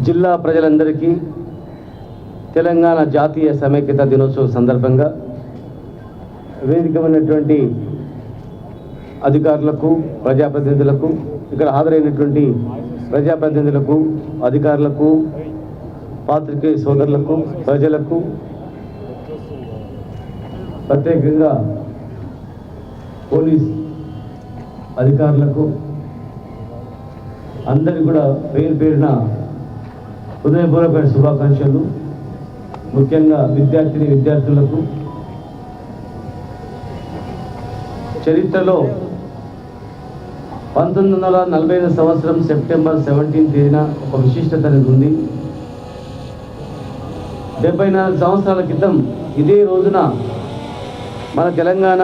జిల్లా ప్రజలందరికీ తెలంగాణ జాతీయ సమైక్యత దినోత్సవం సందర్భంగా వేదికమైనటువంటి అధికారులకు, ప్రజాప్రతినిధులకు, ఇక్కడ హాజరైనటువంటి ప్రజాప్రతినిధులకు, అధికారులకు, పాత్రికేయ సోదరులకు, ప్రజలకు, ప్రత్యేకంగా పోలీస్ అధికారులకు అందరికీ కూడా పేరు పేరున హృదయపూర్వక శుభాకాంక్షలు. ముఖ్యంగా విద్యార్థులకు చరిత్రలో 1945 సంవత్సరం సెప్టెంబర్ 17 తేదీన ఒక విశిష్టత అనేది ఉంది. 74 సంవత్సరాల క్రితం ఇదే రోజున మన తెలంగాణ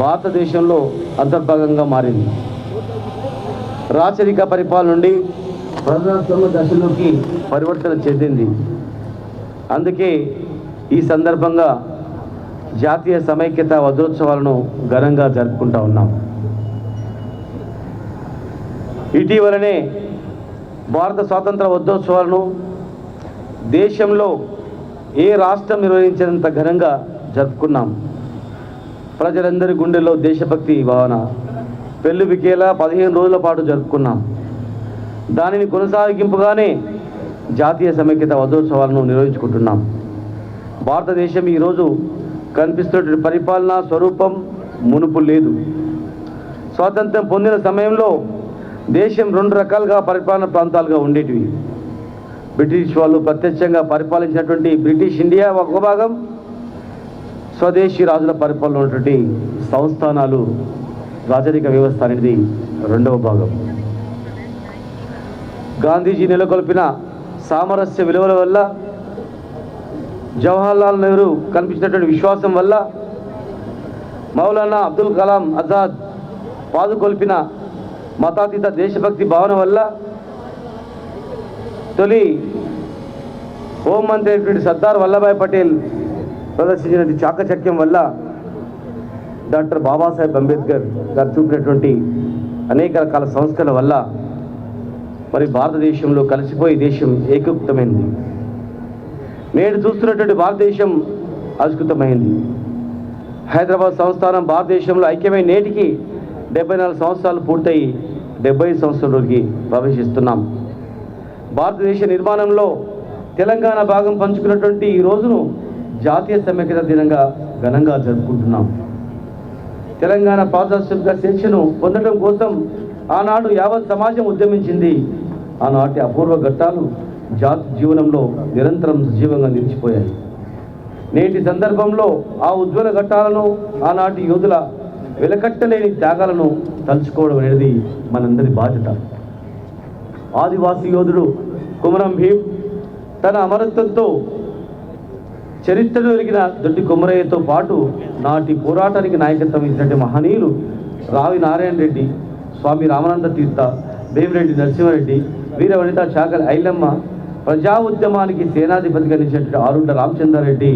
భారతదేశంలో అంతర్భాగంగా మారింది. రాచరిక పరిపాలన నుండి ప్రజాస్వామ్య దశలోకి పరివర్తన చెందింది. అందుకే ఈ సందర్భంగా జాతీయ సమైక్యత వజ్రోత్సవాలను ఘనంగా జరుపుకుంటూ ఉన్నాం. ఇటీవలనే భారత స్వాతంత్ర వజ్రోత్సవాలను దేశంలో ఏ రాష్ట్రం నిర్వహించినంత ఘనంగా జరుపుకున్నాం. ప్రజలందరి గుండెల్లో దేశభక్తి భావన పెళ్ళుబికేలా 15 రోజుల పాటు జరుపుకున్నాం. దానిని కొనసాగింపుగానే జాతీయ సమైక్యత వజ్రోత్సవాలను నిర్వహించుకుంటున్నాం. భారతదేశం ఈరోజు కనిపిస్తున్న పరిపాలనా స్వరూపం మునుపు లేదు. స్వాతంత్రం పొందిన సమయంలో దేశం 2 రకాలుగా పరిపాలన ప్రాంతాలుగా ఉండేటివి. బ్రిటిష్ వాళ్ళు ప్రత్యక్షంగా పరిపాలించినటువంటి బ్రిటిష్ ఇండియా ఒక భాగం, స్వదేశీ రాజుల పరిపాలన ఉన్నటువంటి సంస్థానాలు రాజరిక వ్యవస్థ అనేది రెండవ భాగం. గాంధీజీ నెలకొల్పిన సామరస్య విలువల వల్ల, జవహర్లాల్ నెహ్రూ కనిపించినటువంటి విశ్వాసం వల్ల, మౌలానా అబ్దుల్ కలాం ఆజాద్ పాదుకొల్పిన మతాతీత దేశభక్తి భావన వల్ల, తొలి హోంమంత్రి అయినటువంటి సర్దార్ వల్లభాయ్ పటేల్ ప్రదర్శించినటువంటి చాకచక్యం వల్ల, డాక్టర్ బాబాసాహెబ్ అంబేద్కర్ గారు చూపినటువంటి అనేక రకాల సంస్కరణ వల్ల మరి భారతదేశంలో కలిసిపోయి దేశం ఏకీకృతమైంది. నేడు చూస్తున్నటువంటి భారతదేశం అధికృతమైంది. హైదరాబాద్ సంస్థానం భారతదేశంలో ఐక్యమై నేటికి 74 సంవత్సరాలు పూర్తయి 75 సంవత్సరంలోకి ప్రవేశిస్తున్నాం. భారతదేశ నిర్మాణంలో తెలంగాణ భాగం పంచుకున్నటువంటి ఈ రోజును జాతీయ సమైక్యత దినంగా ఘనంగా జరుపుకుంటున్నాం. తెలంగాణ పారిశ్రామిక స్వేచ్ఛను పొందడం కోసం ఆనాడు యావత్ సమాజం ఉద్యమించింది. ఆనాటి అపూర్వ ఘట్టాలు జాతి జీవనంలో నిరంతరం సజీవంగా నిలిచిపోయాయి. నేటి సందర్భంలో ఆ ఉజ్వల ఘట్టాలను, ఆనాటి యోధుల వెలకట్టలేని త్యాగాలను తలుచుకోవడం అనేది మనందరి బాధ్యత. ఆదివాసీ యోధుడు కుమరం భీం తన అమరత్వంతో చరిత్రను వెలిగిన దొడ్డి కొమరయ్యతో పాటు నాటి పోరాటానికి నాయకత్వం ఇచ్చినటువంటి మహనీయులు రావి నారాయణ రెడ్డి, స్వామి రామానంద తీర్థ, వేమిరెడ్డి నరసింహారెడ్డి, వీర వనిత చాకలి ఐలమ్మ, ప్రజా ఉద్యమానికి సేనాధిపతిగా నిలిచినటువంటి ఆరుంట రామచంద్రారెడ్డి,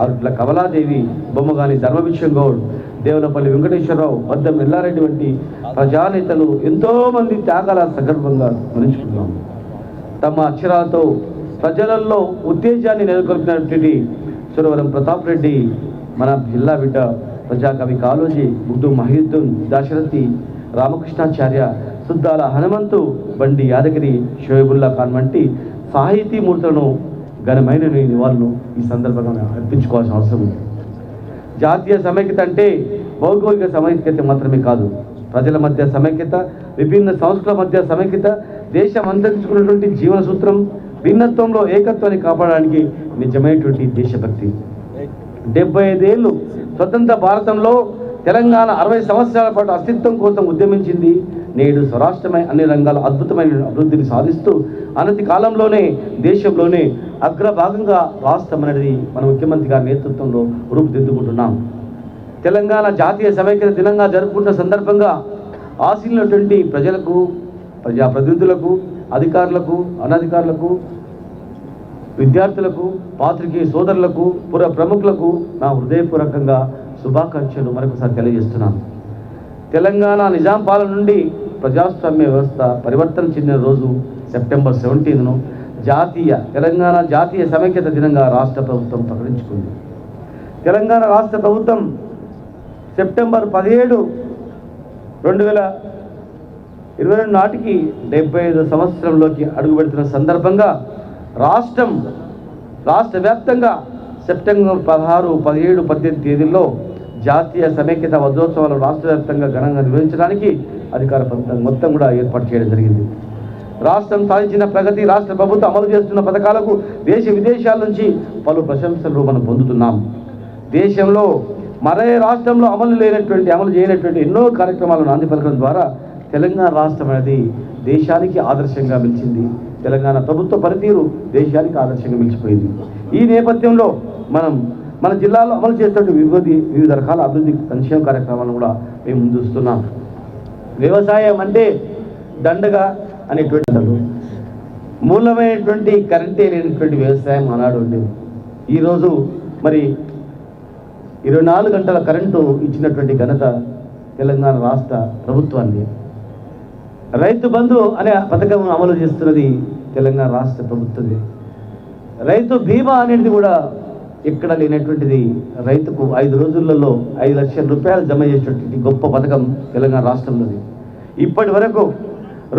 ఆరుట్ల కమలాదేవి, బొమ్మగాని ధర్మభిక్షం గౌడ్, దేవులపల్లి వెంకటేశ్వరరావు, బద్దం ఎల్లారెడ్డి వంటి ప్రజానేతలు ఎంతోమంది త్యాగాల సందర్భంగా స్మరించుకున్నాం. తమ అక్షరాలతో ప్రజలలో ఉత్తేజాన్ని నెలకొల్పినటువంటి సురవరం ప్రతాప్ రెడ్డి, మన జిల్లా బిడ్డ ప్రజాకవి కాళోజీ, బుడ్డు మహీద్దీన్, దాశరథి, రామకృష్ణాచార్య, సుద్దాల హనుమంతు, బండి యాదగిరి, షోయబుల్లా ఖాన్ వంటి సాహితీమూర్తులను ఘనమైన నివాళులు ఈ సందర్భంగా అర్పించుకోవాల్సిన అవసరం ఉంది. జాతీయ సమైక్యత అంటే భౌగోళిక సమైక్యత మాత్రమే కాదు, ప్రజల మధ్య సమైక్యత, విభిన్న సంస్కృతుల మధ్య సమైక్యత, దేశం అందించుకున్నటువంటి జీవన సూత్రం, భిన్నత్వంలో ఏకత్వాన్ని కాపాడడానికి నిజమైనటువంటి దేశభక్తి. 75 ఏళ్ళు స్వతంత్ర భారతంలో తెలంగాణ 60 సంవత్సరాల పాటు అస్తిత్వం కోసం ఉద్యమించింది. నేడు స్వరాష్ట్రమై అన్ని రంగాల అద్భుతమైన అభివృద్ధిని సాధిస్తూ అనతి కాలంలోనే దేశంలోనే అగ్రభాగంగా రాష్ట్రం అనేది మన ముఖ్యమంత్రి గారి నేతృత్వంలో రూపుదిద్దుకుంటున్నాం. తెలంగాణ జాతీయ సమైక్యత దినంగా జరుపుకుంటున్న సందర్భంగా ఆశీనులైనటువంటి ప్రజలకు, ప్రజాప్రతినిధులకు, అధికారులకు, అనధికారులకు, విద్యార్థులకు, పాత్రికేయ సోదరులకు, పుర ప్రముఖులకు నా హృదయపూర్వకంగా శుభాకాంక్షలు మరొకసారి తెలియజేస్తున్నాను. తెలంగాణ నిజాం పాలన నుండి ప్రజాస్వామ్య వ్యవస్థ పరివర్తన చెందిన రోజు సెప్టెంబర్ 17ను తెలంగాణ జాతీయ సమైక్యత దినంగా రాష్ట్ర ప్రభుత్వం ప్రకటించుకుంది. తెలంగాణ రాష్ట్ర ప్రభుత్వం సెప్టెంబర్ 17, 2022 నాటికి 75 సంవత్సరంలోకి అడుగుపెడుతున్న సందర్భంగా రాష్ట్ర వ్యాప్తంగా సెప్టెంబర్ 16, 17, 18 తేదీల్లో జాతీయ సమైక్యత వజ్రోత్సవాలు రాష్ట్ర వ్యాప్తంగా ఘనంగా నిర్వహించడానికి అధికార ప్రభుత్వం మొత్తం కూడా ఏర్పాటు చేయడం జరిగింది. రాష్ట్రం సాధించిన ప్రగతి, రాష్ట్ర ప్రభుత్వం అమలు చేస్తున్న పథకాలకు దేశ విదేశాల నుంచి పలు ప్రశంసలు మనం పొందుతున్నాం. దేశంలో మరే రాష్ట్రంలో అమలు చేయనటువంటి ఎన్నో కార్యక్రమాలను నాంది పలకడం ద్వారా తెలంగాణ రాష్ట్రం అనేది దేశానికి ఆదర్శంగా నిలిచింది. తెలంగాణ ప్రభుత్వ పనితీరు దేశానికి ఆదర్శంగా నిలిచిపోయింది. ఈ నేపథ్యంలో మన జిల్లాలో అమలు చేస్తున్న వివిధ రకాల అభివృద్ధి సంక్షేమ కార్యక్రమాలను కూడా మేము ముందుస్తున్నాం. వ్యవసాయం అంటే దండగా అనేటువంటి మూలమైనటువంటి కరెంటే లేనటువంటి వ్యవసాయం ఆనాడు ఉండేది. ఈరోజు మరి 24 గంటల కరెంటు ఇచ్చినటువంటి ఘనత తెలంగాణ రాష్ట్ర ప్రభుత్వాన్ని. రైతు బంధు అనే పథకం అమలు చేస్తున్నది తెలంగాణ రాష్ట్ర ప్రభుత్వమే. రైతు బీమా అనేది కూడా ఎక్కడ లేనటువంటిది. రైతుకు 5 రోజులలో 5 లక్షల రూపాయలు జమ చేసేటువంటి గొప్ప పథకం తెలంగాణ రాష్ట్రంలోది. ఇప్పటి వరకు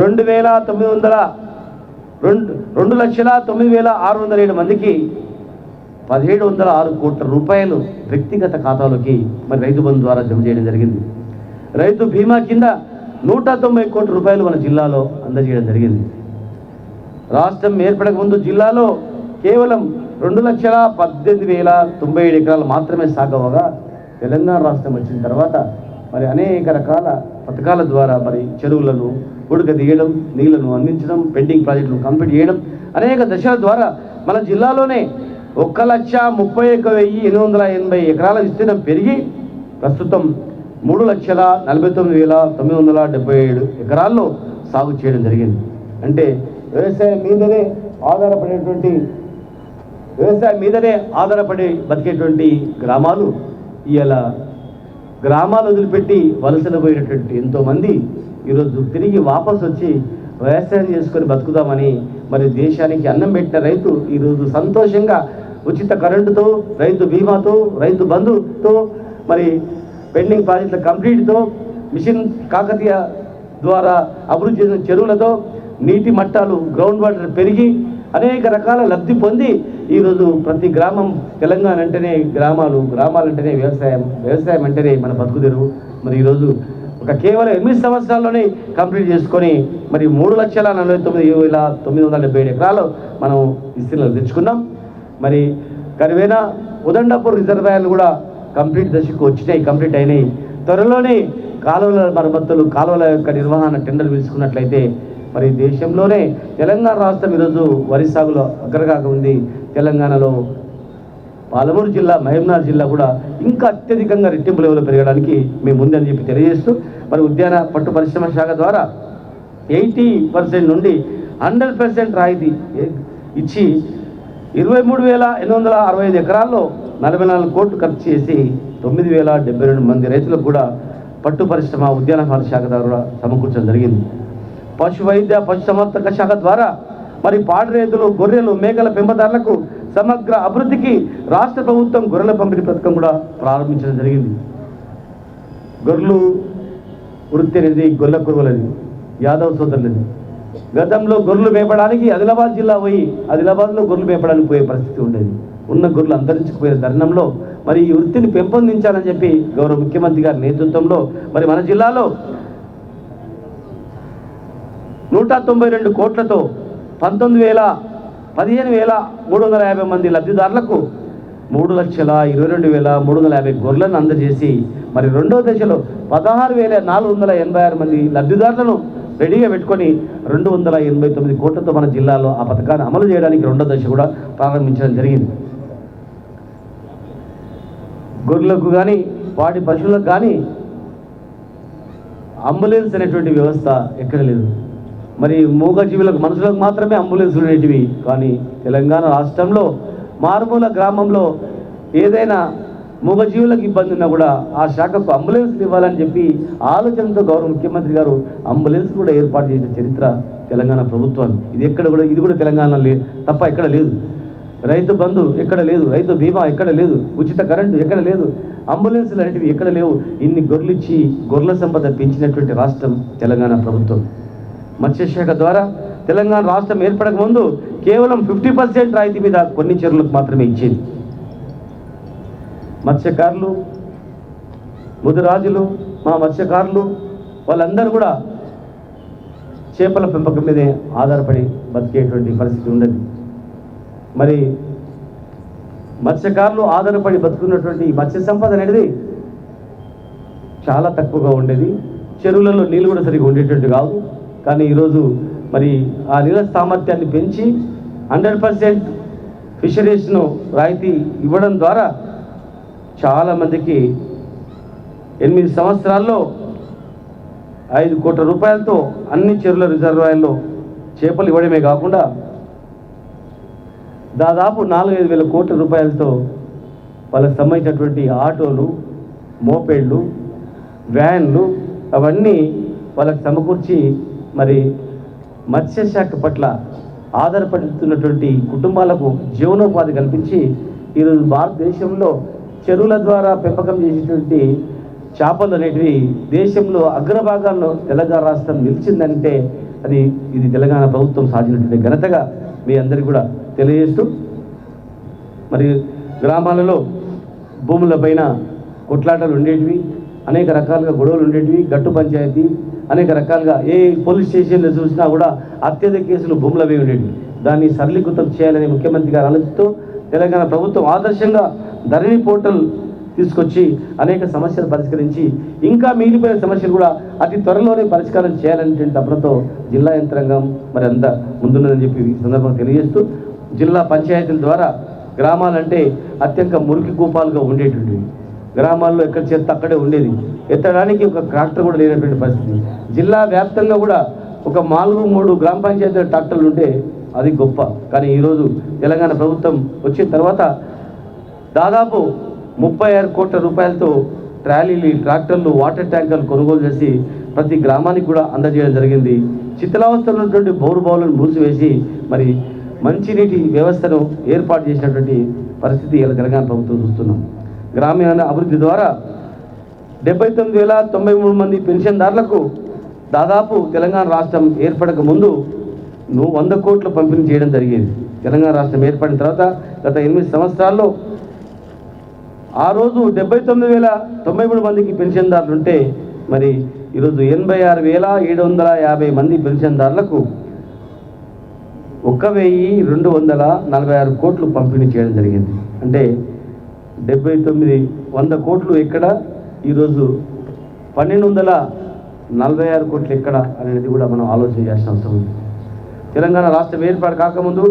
2,09,607 మందికి 1,706 కోట్ల రూపాయలు వ్యక్తిగత ఖాతాలోకి మరి రైతు బంధు ద్వారా జమ చేయడం జరిగింది. రైతు బీమా కింద 190 కోట్ల రూపాయలు మన జిల్లాలో అందజేయడం జరిగింది. రాష్ట్రం ఏర్పడక ముందు జిల్లాలో కేవలం 2,18,097 ఎకరాలు మాత్రమే సాగవగా తెలంగాణ రాష్ట్రం వచ్చిన తర్వాత మరి అనేక రకాల పథకాల ద్వారా మరి చెరువులను ఉడక తీయడం, నీళ్లను అందించడం, పెండింగ్ ప్రాజెక్టులను కంప్లీట్ చేయడం అనేక దశల ద్వారా మన జిల్లాలోనే 1,31,880 ఎకరాల విస్తీర్ణం పెరిగి ప్రస్తుతం 3,49,977 ఎకరాల్లో సాగు చేయడం జరిగింది. అంటే వ్యవసాయం మీదనే ఆధారపడి బతికేటువంటి గ్రామాలు ఇలా గ్రామాలు వదిలిపెట్టి వలసలు పోయినటువంటి ఎంతోమంది ఈరోజు తిరిగి వాపసు వచ్చి వ్యవసాయం చేసుకొని బతుకుదామని మరి దేశానికి అన్నం పెట్టిన రైతు ఈరోజు సంతోషంగా ఉచిత కరెంటుతో, రైతు బీమాతో, రైతు బంధుతో, మరి పెండింగ్ ప్రాజెక్టుల కంప్లీట్తో, మిషన్ కాకతీయ ద్వారా అభివృద్ధి చేసిన చెరువులతో నీటి మట్టాలు గ్రౌండ్ వాటర్ పెరిగి అనేక రకాల లబ్ధి పొంది ఈరోజు ప్రతి గ్రామం తెలంగాణ అంటేనే గ్రామాలంటేనే వ్యవసాయం అంటేనే మన బతుకుదెరువు. మరి ఈరోజు కేవలం 8 సంవత్సరాల్లోనే కంప్లీట్ చేసుకొని మరి 3,49,977 ఎకరాలు మనం విస్తీర్ణం తెచ్చుకున్నాం. మరి కరివేన ఉదండపూర్ రిజర్వాయర్లు కూడా కంప్లీట్ అయినాయి. త్వరలోనే కాలువల మరమ్మతులు, కాలువల యొక్క నిర్వహణ టెండర్ పిలుచుకున్నట్లయితే మరి దేశంలోనే తెలంగాణ రాష్ట్రం ఈరోజు వరి సాగులో అగ్రగాక ఉంది. తెలంగాణలో పాలమూరు జిల్లా, మహబూబ్నగర్ జిల్లా కూడా ఇంకా అత్యధికంగా రెట్టింపు లెవెల్లో పెరగడానికి మేము ముందని చెప్పి తెలియజేస్తూ మరి ఉద్యాన పట్టు పరిశ్రమ శాఖ ద్వారా 80% నుండి 100% రాయితీ ఇచ్చి 23,865 ఎకరాల్లో 44 కోట్లు ఖర్చు చేసి 9,072 మంది రైతులకు కూడా పట్టు పరిశ్రమ ఉద్యాన శాఖ ద్వారా సమకూర్చడం జరిగింది. పశు వైద్య పశుసంవర్ధక శాఖ ద్వారా మరి పాడి రైతులు, గొర్రెలు, మేకల పెంపదారులకు సమగ్ర అభివృద్ధికి రాష్ట్ర ప్రభుత్వం గొర్రెల పంపిణీ పథకం కూడా ప్రారంభించడం జరిగింది. గొర్రెలు వృత్తి అనేది గొర్రెల కురువులది, యాదవ్ సోదరులది. గతంలో గొర్రెలు మేపడానికి ఆదిలాబాద్ జిల్లా పోయి ఆదిలాబాద్లో గొర్రెలు మేపడానికి పోయే పరిస్థితి ఉండేది. ఉన్న గొర్రెలు అంతరించుకుపోయే తరుణంలో మరి ఈ వృత్తిని పెంపొందించాలని చెప్పి గౌరవ ముఖ్యమంత్రి గారి నేతృత్వంలో మరి మన జిల్లాలో 192 కోట్లతో 15,350 మంది లబ్ధిదారులకు 3,22,350 గొర్రెలను అందజేసి మరి రెండో దశలో 16,486 మంది లబ్ధిదారులను రెడీగా పెట్టుకొని 289 కోట్లతో మన జిల్లాలో ఆ పథకాన్ని అమలు చేయడానికి రెండో దశ కూడా ప్రారంభించడం జరిగింది. గొర్రెలకు కానీ వాటి పశువులకు కానీ అంబులెన్స్ అనేటువంటి వ్యవస్థ ఎక్కడ లేదు. మరి మూగజీవులకు, మనుషులకు మాత్రమే అంబులెన్సులు అనేటివి. కానీ తెలంగాణ రాష్ట్రంలో మారుమూల గ్రామంలో ఏదైనా మూగజీవులకు ఇబ్బంది ఉన్నా కూడా ఆ శాఖకు అంబులెన్స్ ఇవ్వాలని చెప్పి ఆలోచనతో గౌరవ ముఖ్యమంత్రి గారు అంబులెన్స్ కూడా ఏర్పాటు చేసిన చరిత్ర తెలంగాణ ప్రభుత్వాన్ని. ఇది కూడా తెలంగాణ తప్ప ఎక్కడ లేదు. రైతు బంధు ఎక్కడ లేదు, రైతు బీమా ఎక్కడ లేదు, ఉచిత కరెంటు ఎక్కడ లేదు, అంబులెన్సులు అనేటివి ఎక్కడ లేవు. ఇన్ని గొర్రెలిచ్చి గొర్రెల సంపద పెంచినటువంటి రాష్ట్రం తెలంగాణ ప్రభుత్వం. మత్స్యశాఖ ద్వారా తెలంగాణ రాష్ట్రం ఏర్పడక ముందు కేవలం 50% రాయితీ మీద కొన్ని చెరువులకు మాత్రమే ఇచ్చేది. మత్స్యకారులు, ముదిరాజులు, మా మత్స్యకారులు వాళ్ళందరూ కూడా చేపల పెంపకం మీదే ఆధారపడి బతికేటువంటి పరిస్థితి ఉండేది. మరి మత్స్యకారులు ఆధారపడి బతుకున్నటువంటి మత్స్య సంపద అనేది చాలా తక్కువగా ఉండేది. చెరువులలో నీళ్ళు కూడా సరిగా ఉండేటట్టు కాదు. కానీ ఈరోజు మరి ఆ నీళ్ళ సామర్థ్యాన్ని పెంచి 100% ఫిషరీస్ను రాయితీ ఇవ్వడం ద్వారా చాలామందికి 8 సంవత్సరాల్లో 5 కోట్ల రూపాయలతో అన్ని చెరువుల రిజర్వాయర్లో చేపలు ఇవ్వడమే కాకుండా దాదాపు 4-5 వేల కోట్ల రూపాయలతో వాళ్ళకి సంబంధించినటువంటి ఆటోలు, మోపెడ్లు, వ్యాన్లు అవన్నీ వాళ్ళకి సమకూర్చి మరి మత్స్యశాఖ పట్ల ఆధారపడుతున్నటువంటి కుటుంబాలకు జీవనోపాధి కల్పించి ఈరోజు భారతదేశంలో చెరువుల ద్వారా పెంపకం చేసేటువంటి చేపలు అనేటివి దేశంలో అగ్రభాగాల్లో తెలంగాణ రాష్ట్రం నిలిచిందంటే ఇది తెలంగాణ ప్రభుత్వం సాధించినటువంటి ఘనతగా మీ అందరికీ కూడా తెలియజేస్తూ, మరి గ్రామాలలో భూములపైన కొట్లాటలు ఉండేటివి, అనేక రకాలుగా గొడవలు ఉండేటివి, గట్టు పంచాయతీ అనేక రకాలుగా ఏ పోలీస్ స్టేషన్లో చూసినా కూడా అత్యధిక కేసులు భూములపై ఉండేటివి. దాన్ని సరళీకృతం చేయాలని ముఖ్యమంత్రి గారు ఆలోచిస్తూ తెలంగాణ ప్రభుత్వం ఆదర్శంగా ధరణి పోర్టల్ తీసుకొచ్చి అనేక సమస్యలు పరిష్కరించి ఇంకా మిగిలిపోయిన సమస్యలు కూడా అతి త్వరలోనే పరిష్కారం చేయాలనేటువంటి తపనతో జిల్లా యంత్రాంగం మరి అంతా ముందున్నదని చెప్పి ఈ సందర్భంగా తెలియజేస్తూ, జిల్లా పంచాయతీల ద్వారా గ్రామాలంటే అత్యంత మురికి కూపాలుగా ఉండేటువంటివి. గ్రామాల్లో ఎక్కడ చెత్త అక్కడే ఉండేది. ఎత్తడానికి ఒక ట్రాక్టర్ కూడా లేనటువంటి పరిస్థితి. జిల్లా వ్యాప్తంగా కూడా ఒక 4-3 గ్రామ పంచాయతీల ట్రాక్టర్లు ఉంటే అది గొప్ప. కానీ ఈరోజు తెలంగాణ ప్రభుత్వం వచ్చిన తర్వాత దాదాపు 36 కోట్ల రూపాయలతో ట్రాలీలు, ట్రాక్టర్లు, వాటర్ ట్యాంకర్లు కొనుగోలు చేసి ప్రతి గ్రామానికి కూడా అందజేయడం జరిగింది. శిథిలావస్థలో ఉన్నటువంటి బోరు బావులను మూసివేసి మరి మంచినీటి వ్యవస్థను ఏర్పాటు చేసినటువంటి పరిస్థితి ఇలా తెలంగాణ ప్రభుత్వం చూస్తున్నాం. గ్రామీణ అభివృద్ధి ద్వారా 79,093 మంది పెన్షన్దారులకు దాదాపు తెలంగాణ రాష్ట్రం ఏర్పడక ముందు 100 కోట్లు పంపిణీ చేయడం జరిగేది. తెలంగాణ రాష్ట్రం ఏర్పడిన తర్వాత గత 8 సంవత్సరాల్లో ఆ రోజు 79,093 మందికి పెన్షన్దారులు ఉంటే మరి ఈరోజు 86,750 మంది పెన్షన్దారులకు 1,246 కోట్లు పంపిణీ చేయడం జరిగింది. అంటే 100 కోట్లు ఎక్కడ, ఈరోజు 1,246 కోట్లు ఎక్కడ అనేది కూడా మనం ఆలోచన చేయాల్సిన అవసరం ఉంది. తెలంగాణ రాష్ట్రం ఏర్పాటు కాకముందు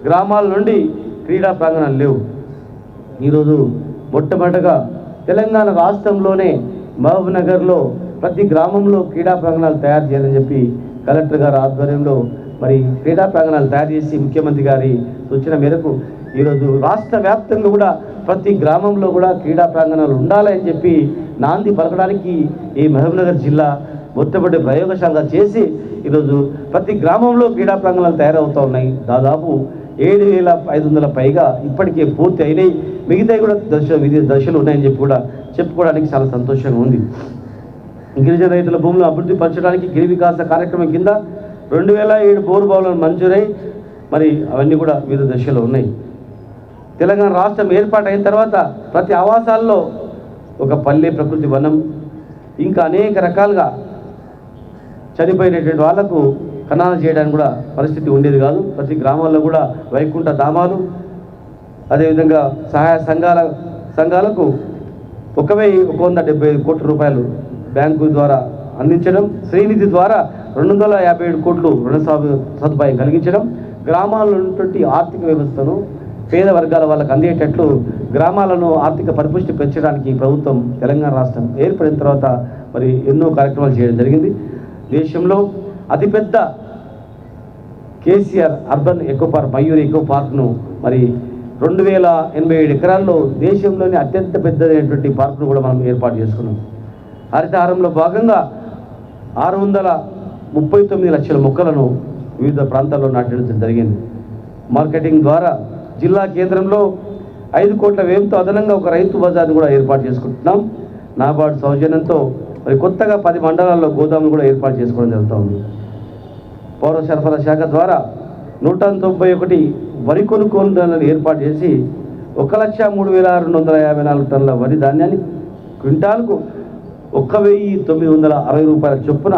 గ్రామాల నుండి క్రీడా ప్రాంగణాలు లేవు. ఈరోజు మొట్టమొదటగా తెలంగాణ రాష్ట్రంలోనే మహబూబ్నగర్లో ప్రతి గ్రామంలో క్రీడా ప్రాంగణాలు తయారు చేయాలని చెప్పి కలెక్టర్ గారి ఆధ్వర్యంలో మరి క్రీడా ప్రాంగణాలు తయారు చేసి ముఖ్యమంత్రి గారి సూచన మేరకు ఈరోజు రాష్ట్ర వ్యాప్తంగా కూడా ప్రతి గ్రామంలో కూడా క్రీడా ప్రాంగణాలు ఉండాలని చెప్పి నాంది పలకడానికి ఈ మహబూబ్నగర్ జిల్లా మొట్టమొదటి ప్రయోగశాల చేసి ఈరోజు ప్రతి గ్రామంలో క్రీడా ప్రాంగణాలు తయారవుతూ ఉన్నాయి. దాదాపు 7,500 పైగా ఇప్పటికే పూర్తి అయినాయి. మిగతాయి కూడా దశలు ఉన్నాయని చెప్పి కూడా చెప్పుకోవడానికి చాలా సంతోషంగా ఉంది. గిరిజన రైతుల భూములను అభివృద్ధి పరచడానికి గిరి వికాస కార్యక్రమం కింద 2,007 బోరు బావులను మంజూరై మరి అవన్నీ కూడా వివిధ దశలో ఉన్నాయి. తెలంగాణ రాష్ట్రం ఏర్పాటు అయిన తర్వాత ప్రతి ఆవాసాల్లో ఒక పల్లె ప్రకృతి వనం, ఇంకా అనేక రకాలుగా చనిపోయినటువంటి వాళ్లకు ఖననం చేయడానికి కూడా పరిస్థితి ఉండేది కాదు. ప్రతి గ్రామాల్లో కూడా వైకుంఠ ధామాలు, అదేవిధంగా సహాయ సంఘాలకు 1,175 కోట్ల రూపాయలు బ్యాంకు ద్వారా అందించడం, శ్రీనిధి ద్వారా 257 కోట్లు రుణ సదుపాయం కలిగించడం, గ్రామాల్లో ఉన్నటువంటి ఆర్థిక వ్యవస్థను పేద వర్గాల వాళ్ళకు అందేటట్లు గ్రామాలను ఆర్థిక పరిపుష్టి పెంచడానికి ప్రభుత్వం తెలంగాణ రాష్ట్రం ఏర్పడిన తర్వాత మరి ఎన్నో కార్యక్రమాలు చేయడం జరిగింది. దేశంలో అతిపెద్ద KCR urban eco park, Mayuri eco పార్క్ను మరి 2087 ఎకరాల్లో దేశంలోని అత్యంత పెద్దదైనటువంటి పార్కును కూడా మనం ఏర్పాటు చేసుకున్నాం. హరితహారంలో భాగంగా 639 లక్షల మొక్కలను వివిధ ప్రాంతాల్లో నాటడం జరిగింది. మార్కెటింగ్ ద్వారా జిల్లా కేంద్రంలో 5 కోట్ల వ్యయంతో అదనంగా ఒక రైతు బజార్ను కూడా ఏర్పాటు చేసుకుంటున్నాం. నాబార్డు సౌజన్యంతో మరి కొత్తగా 10 మండలాల్లో గోదాములు కూడా ఏర్పాటు చేసుకోవడం జరుగుతుంది. పౌర సరఫరా శాఖ ద్వారా 191 వరి కొనుగోలుదారులను ఏర్పాటు చేసి 1,03,254 టన్నుల వరి ధాన్యాన్ని క్వింటాల్కు 1,960 రూపాయల చొప్పున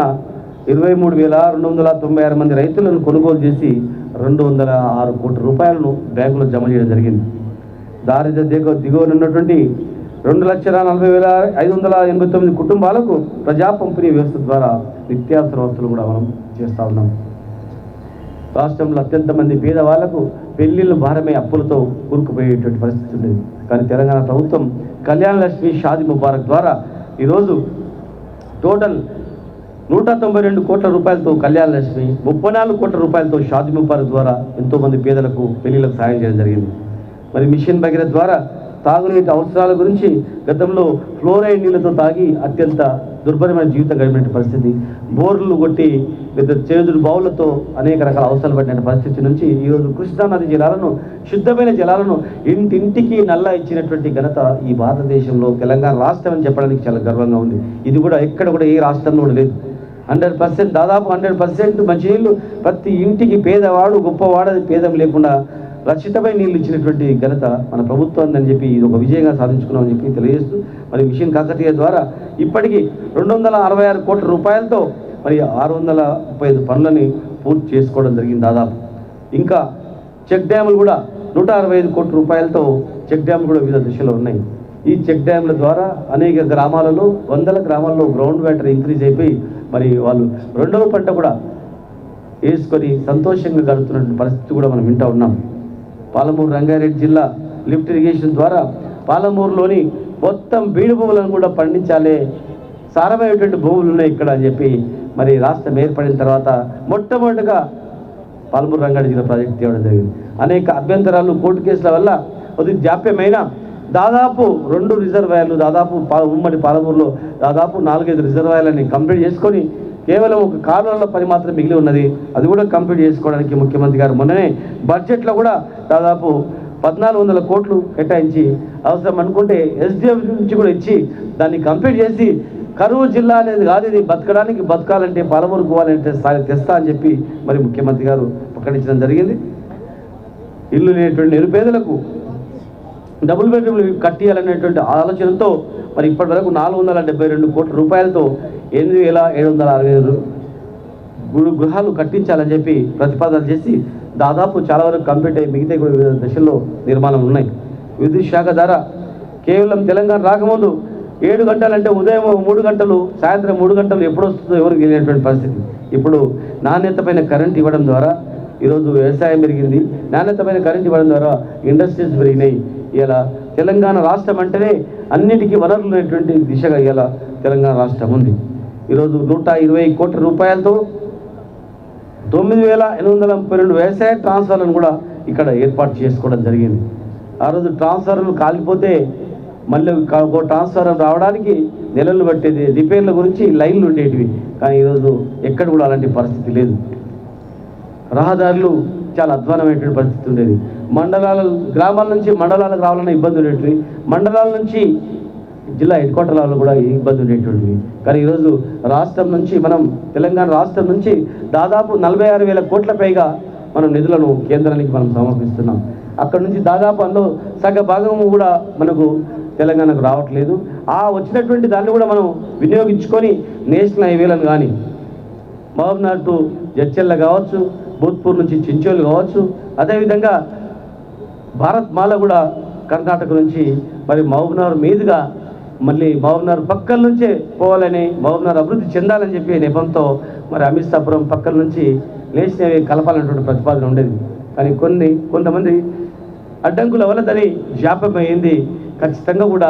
23,296 మంది రైతులను కొనుగోలు చేసి 206 కోట్ల రూపాయలను బ్యాంకులో జమ చేయడం జరిగింది. దారిద్ర్య దిగువనున్నటువంటి 2,40,589 కుటుంబాలకు ప్రజా పంపిణీ వ్యవస్థ ద్వారా నిత్యావసర వస్తువులు కూడా మనం చేస్తూ ఉన్నాం. రాష్ట్రంలో అత్యంత మంది పేదవాళ్లకు పెళ్లిళ్ళు భారమే అప్పులతో కూరుకుపోయేటువంటి పరిస్థితి ఉండేది. కానీ తెలంగాణ ప్రభుత్వం కళ్యాణ లక్ష్మి షాదీ ముబారక్ ద్వారా ఈరోజు టోటల్ 192 కోట్ల రూపాయలతో కళ్యాణ లక్ష్మి, 34 కోట్ల రూపాయలతో షాదీ ముబారక్ ద్వారా ఎంతోమంది పేదలకు పెళ్లిళ్ళకు సాయం చేయడం జరిగింది. మరి మిషన్ భగీరథ ద్వారా తాగునీటి అవసరాల గురించి గతంలో ఫ్లోరైడ్ నీళ్లతో తాగి అత్యంత దుర్భరమైన జీవితం గడిపిన పరిస్థితి, బోర్లు కొట్టి పెద్ద చేదుడు బావులతో అనేక రకాల అవసరాలు పడిన పరిస్థితి నుంచి ఈరోజు కృష్ణానది జలాలను, శుద్ధమైన జలాలను ఇంటింటికి నల్లా ఇచ్చినటువంటి ఘనత ఈ భారతదేశంలో తెలంగాణ రాష్ట్రం అని చెప్పడానికి చాలా గర్వంగా ఉంది. ఇది కూడా ఎక్కడ కూడా ఏ రాష్ట్రంలో కూడా లేదు. 100% దాదాపు 100% మంచినీళ్ళు ప్రతి ఇంటికి పేదవాడు గొప్పవాడు భేదం లేకుండా రక్షితమైన నీళ్ళు ఇచ్చినటువంటి ఘనత మన ప్రభుత్వం అని చెప్పి ఇది ఒక విజయంగా సాధించుకున్నామని చెప్పి తెలియజేస్తూ మరి మిషన్ కాకతీయ ద్వారా ఇప్పటికీ 266 కోట్ల రూపాయలతో మరి 635 పనులని పూర్తి చేసుకోవడం జరిగింది దాదాపు. ఇంకా చెక్ డ్యాములు కూడా 165 కోట్ల రూపాయలతో చెక్ డ్యాములు కూడా వివిధ దిశలో ఉన్నాయి. ఈ చెక్ డ్యాముల ద్వారా అనేక గ్రామాలలో 100 గ్రామాల్లో గ్రౌండ్ వాటర్ ఇంక్రీజ్ అయిపోయి మరి వాళ్ళు 2వ పంట కూడా వేసుకొని సంతోషంగా గడుపుతున్న పరిస్థితి కూడా మనం వింటూ ఉన్నాం. పాలమూరు రంగారెడ్డి జిల్లా లిఫ్ట్ ఇరిగేషన్ ద్వారా పాలమూరులోని మొత్తం బీడు భూములను కూడా పండించాలి, సారమైనటువంటి భూములు ఉన్నాయి ఇక్కడ అని చెప్పి మరి రాష్ట్రం ఏర్పడిన తర్వాత మొట్టమొదటిగా పాలమూరు రంగారెడ్డి జిల్లా ప్రాజెక్టు తేవడం జరిగింది. అనేక అభ్యంతరాలు, కోర్టు కేసుల వల్ల కొద్దిగా జాప్యమైన దాదాపు 2 రిజర్వాయర్లు దాదాపు ఉమ్మడి పాలమూరులో దాదాపు 4-5 రిజర్వాయర్లని కంప్లీట్ చేసుకొని కేవలం ఒక కాలువల పని మాత్రం మిగిలి ఉన్నది. అది కూడా కంప్లీట్ చేసుకోవడానికి ముఖ్యమంత్రి గారు మొన్ననే బడ్జెట్లో కూడా దాదాపు 1,400 కోట్లు కేటాయించి అవసరం అనుకుంటే SDF నుంచి కూడా ఇచ్చి దాన్ని కంప్లీట్ చేసి కరువు జిల్లా అనేది కాదు, ఇది బతకాలంటే పాలమూరు పోవాలంటే తెస్తా అని చెప్పి మరి ముఖ్యమంత్రి గారు ప్రకటించడం జరిగింది. ఇల్లు లేనటువంటి నిరుపేదలకు డబుల్ బెడ్రూమ్లు కట్టియాలనేటువంటి ఆలోచనతో మరి ఇప్పటి వరకు 472 కోట్ల రూపాయలతో 8,765 గృహాలు కట్టించాలని చెప్పి ప్రతిపాదన చేసి దాదాపు చాలా వరకు కంప్లీట్ అయ్యి మిగతా కూడా వివిధ దశల్లో నిర్మాణం ఉన్నాయి. విద్యుత్ శాఖ ద్వారా కేవలం తెలంగాణ రాకముందు 7 గంటలంటే ఉదయం 3 గంటలు, సాయంత్రం 3 గంటలు ఎప్పుడు వస్తుందో ఎవరికి తెలియనటువంటి పరిస్థితి. ఇప్పుడు నాణ్యతమైన కరెంట్ ఇవ్వడం ద్వారా ఈరోజు వ్యవసాయం పెరిగింది, నాణ్యతమైన కరెంట్ ఇవ్వడం ద్వారా ఇండస్ట్రీస్ పెరిగినాయి. ఇలా తెలంగాణ రాష్ట్రం అంటేనే అన్నిటికీ వనరులు అనేటువంటి దిశగా ఇలా తెలంగాణ రాష్ట్రం ఉంది. ఈరోజు 120 కోట్ల రూపాయలతో 9,832 వ్యవసాయ ట్రాన్స్ఫర్లను కూడా ఇక్కడ ఏర్పాటు చేసుకోవడం జరిగింది. ఆ రోజు ట్రాన్స్ఫర్లు కాలిపోతే మళ్ళీ ఒక ట్రాన్స్ఫర్ రావడానికి నెలలు పట్టేది, రిపేర్ల గురించి లైన్లు ఉండేటివి. కానీ ఈరోజు ఎక్కడ కూడా అలాంటి పరిస్థితి లేదు. రహదారులు చాలా అధ్వానమైనటువంటి పరిస్థితి ఉండేది. గ్రామాల నుంచి మండలాలకు రావాలన్న ఇబ్బంది ఉండేటివి, మండలాల నుంచి జిల్లా హెడ్ క్వార్టర్లలో కూడా ఇబ్బంది ఉండేటువంటివి. కానీ ఈరోజు రాష్ట్రం నుంచి మనం తెలంగాణ రాష్ట్రం నుంచి దాదాపు 46,000 కోట్ల పైగా మనం నిధులను కేంద్రానికి మనం సమర్పిస్తున్నాం. అక్కడ నుంచి దాదాపు అందులో సగ భాగము కూడా మనకు తెలంగాణకు రావట్లేదు. ఆ వచ్చినటువంటి దాన్ని కూడా మనం వినియోగించుకొని నేషనల్ హైవేలను కానీ మహబూబ్నగర్ టు జడ్చెల్ల కావచ్చు, భూత్పూర్ నుంచి చించోలు కావచ్చు, అదేవిధంగా భారత్ మాల కూడా కర్ణాటక నుంచి మరి మహబూబ్నగర్ మీదుగా మళ్ళీ మహబూబ్నగర్ పక్కల నుంచే పోవాలని, మహబూబ్నగర్ అభివృద్ధి చెందాలని చెప్పి నెపంతో మరి అమితాపురం పక్కల నుంచి నేషనల్ కలపాలనేటువంటి ప్రతిపాదన ఉండేది. కానీ కొంతమంది అడ్డంకుల వల్ల దాని జాప్యం అయింది. ఖచ్చితంగా కూడా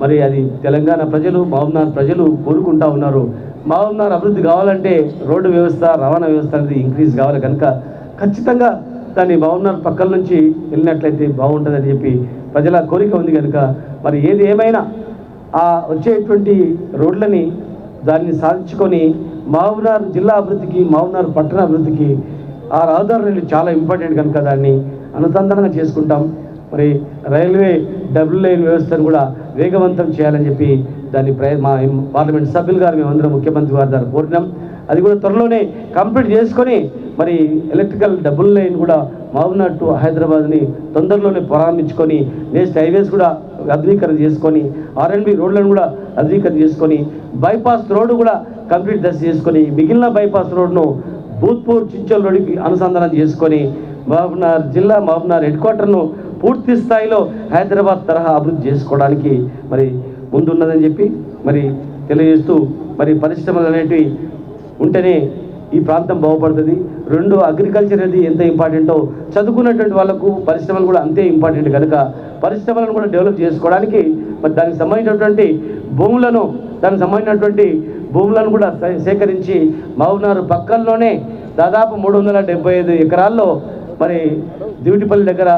మరి అది తెలంగాణ ప్రజలు, మహబూబ్నగర్ ప్రజలు కోరుకుంటా ఉన్నారు. మహబూబ్నగర్ అభివృద్ధి కావాలంటే రోడ్డు వ్యవస్థ, రవాణా వ్యవస్థ అనేది ఇంక్రీజ్ కావాలి. కనుక ఖచ్చితంగా దాన్ని మహబూబ్నగర్ పక్కల నుంచి వెళ్ళినట్లయితే బాగుంటుందని చెప్పి ప్రజల కోరిక ఉంది కనుక మరి ఏది ఏమైనా ఆ వచ్చేటువంటి రోడ్లని దాన్ని సాధించుకొని మహబూబ్నగర్ జిల్లా అభివృద్ధికి మహబూబ్నగర్ పట్టణ అభివృద్ధికి ఆ రహదారులు చాలా ఇంపార్టెంట్ కనుక దాన్ని అనుసంధానంగా చేసుకుంటాం. మరి రైల్వే డబుల్ లైన్ వ్యవస్థను కూడా వేగవంతం చేయాలని చెప్పి దాన్ని మా పార్లమెంట్ సభ్యులు గారు మేమందరం ముఖ్యమంత్రి వారి ద్వారా కోరినాం. అది కూడా త్వరలోనే కంప్లీట్ చేసుకొని మరి ఎలక్ట్రికల్ డబుల్ లైన్ కూడా మహబూబ్నగర్ టు హైదరాబాద్ని తొందరలోనే ప్రారంభించుకొని నేషనల్ హైవేస్ కూడా ఆధునీకరణ చేసుకొని R&B రోడ్లను కూడా ఆధునీకరణ చేసుకొని బైపాస్ రోడ్డు కూడా కంప్లీట్ దశ చేసుకొని మిగిలిన బైపాస్ రోడ్ను భూత్పూర్ చించల్ రోడ్డుకి అనుసంధానం చేసుకొని మహబూబ్నగర్ జిల్లా మహబూబ్నగర్ హెడ్ క్వార్టర్ను పూర్తి స్థాయిలో హైదరాబాద్ తరహా అభివృద్ధి చేసుకోవడానికి మరి ముందున్నదని చెప్పి మరి తెలియజేస్తూ మరి పరిశ్రమలు అనేటివి ఉంటేనే ఈ ప్రాంతం బాగుపడుతుంది. రెండు అగ్రికల్చర్ అనేది ఎంత ఇంపార్టెంటో చదువుకున్నటువంటి వాళ్ళకు పరిశ్రమలు కూడా అంతే ఇంపార్టెంట్ కనుక పరిశ్రమలను కూడా డెవలప్ చేసుకోవడానికి మరి దానికి సంబంధించినటువంటి భూములను కూడా సేకరించి మహబూబ్నగర్ పక్కల్లోనే దాదాపు 375 ఎకరాల్లో మరి దివిటిపల్లి దగ్గర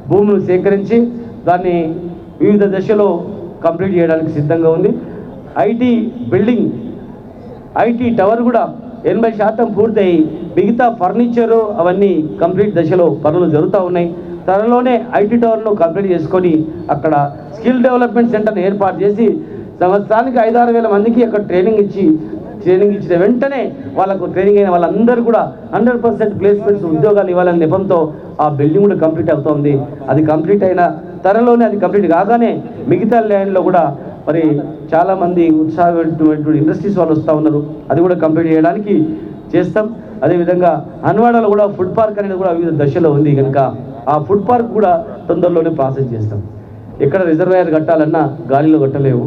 భూములు సేకరించి దాన్ని వివిధ దశలో కంప్లీట్ చేయడానికి సిద్ధంగా ఉంది. ఐటీ టవర్ కూడా 80% పూర్తయి మిగతా ఫర్నిచరు అవన్నీ కంప్లీట్ దశలో పనులు జరుగుతూ ఉన్నాయి. త్వరలోనే ఐటీ టవర్ను కంప్లీట్ చేసుకొని అక్కడ స్కిల్ డెవలప్మెంట్ సెంటర్ని ఏర్పాటు చేసి సంవత్సరానికి 5-6 వేల మందికి అక్కడ ట్రైనింగ్ ఇచ్చిన వెంటనే వాళ్ళకు ట్రైనింగ్ అయిన వాళ్ళందరూ కూడా 100% ప్లేస్మెంట్స్ ఉద్యోగాలు ఇవ్వాలనే నెపంతో ఆ బిల్డింగ్ కూడా కంప్లీట్ అవుతుంది. అది కంప్లీట్ అయిన త్వరలోనే అది కంప్లీట్ కాగానే మిగతా ల్యాండ్లో కూడా మరి చాలామంది ఉత్సాహమైనటువంటి ఇండస్ట్రీస్ వాళ్ళు వస్తూ ఉన్నారు. అది కూడా కంప్లీట్ చేయడానికి చేస్తాం. అదేవిధంగా హన్వాడలో కూడా ఫుడ్ పార్క్ అనేది కూడా వివిధ దశలో ఉంది కనుక ఆ ఫుడ్ పార్క్ కూడా తొందరలోనే ప్రాసెస్ చేస్తాం. ఎక్కడ రిజర్వాయర్ కట్టాలన్నా గాలిలో కట్టలేము,